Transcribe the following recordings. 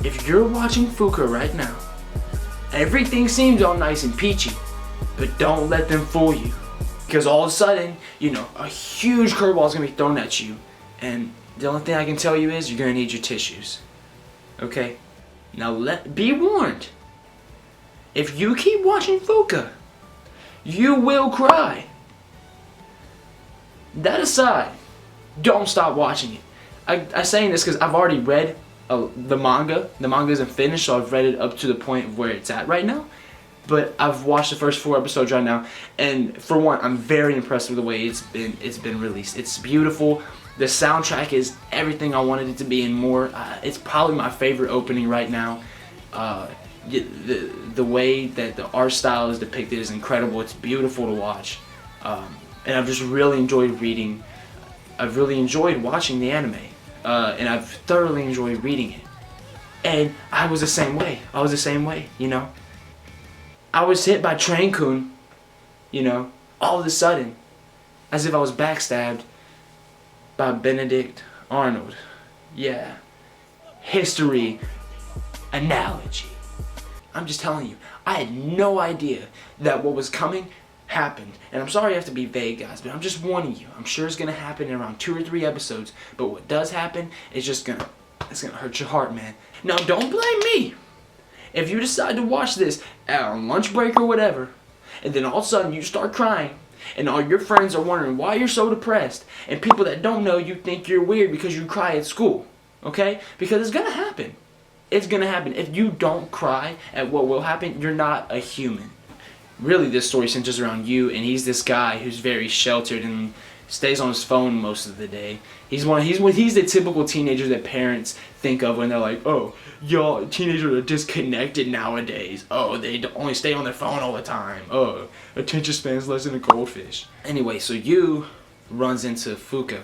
if you're watching FUUKA right now, everything seems all nice and peachy, but don't let them fool you. Because all of a sudden, you know, a huge curveball is going to be thrown at you, and the only thing I can tell you is you're going to need your tissues. Okay? Now be warned. If you keep watching FUUKA, you will cry. That aside, don't stop watching it. I'm saying this because I've already read the manga. The manga isn't finished, so I've read it up to the point of where it's at right now. But I've watched the first 4 episodes right now, and for one, I'm very impressed with the way it's been released. It's beautiful. The soundtrack is everything I wanted it to be and more. It's probably my favorite opening right now. The way that the art style is depicted is incredible. It's beautiful to watch, and I've just really enjoyed reading. I've really enjoyed watching the anime, and I've thoroughly enjoyed reading it. And I was the same way. You know. I was hit by Train-kun, you know, all of a sudden, as if I was backstabbed by Benedict Arnold. Yeah. History analogy. I'm just telling you, I had no idea that what was coming happened. And I'm sorry I have to be vague, guys, but I'm just warning you. I'm sure it's going to happen in around 2 or 3 episodes, but what does happen is just it's going to hurt your heart, man. Now, don't blame me. If you decide to watch this on lunch break or whatever, and then all of a sudden you start crying, and all your friends are wondering why you're so depressed, and people that don't know you think you're weird because you cry at school, okay? Because it's gonna happen. It's gonna happen. If you don't cry at what will happen, you're not a human. Really, this story centers around you, and he's this guy who's very sheltered and stays on his phone most of the day. He's the typical teenager that parents think of when they're like, oh, y'all teenagers are disconnected nowadays. Oh, they only stay on their phone all the time. Oh, attention span's less than a goldfish. Anyway, so Yu runs into FUUKA,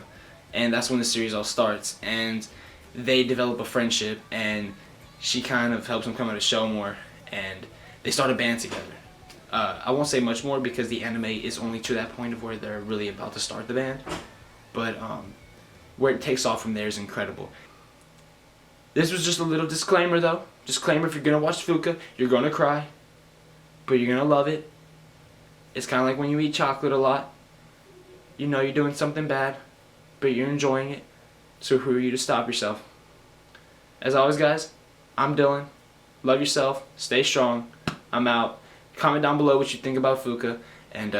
and that's when the series all starts. And they develop a friendship, and she kind of helps him come out of show more, and they start a band together. I won't say much more because the anime is only to that point of where they're really about to start the band. But where it takes off from there is incredible. This was just a little disclaimer though. Disclaimer, if you're going to watch FUUKA, you're going to cry. But you're going to love it. It's kind of like when you eat chocolate a lot. You know you're doing something bad, but you're enjoying it. So who are you to stop yourself? As always, guys, I'm Dylan. Love yourself. Stay strong. I'm out. Comment down below what you think about FUUKA, and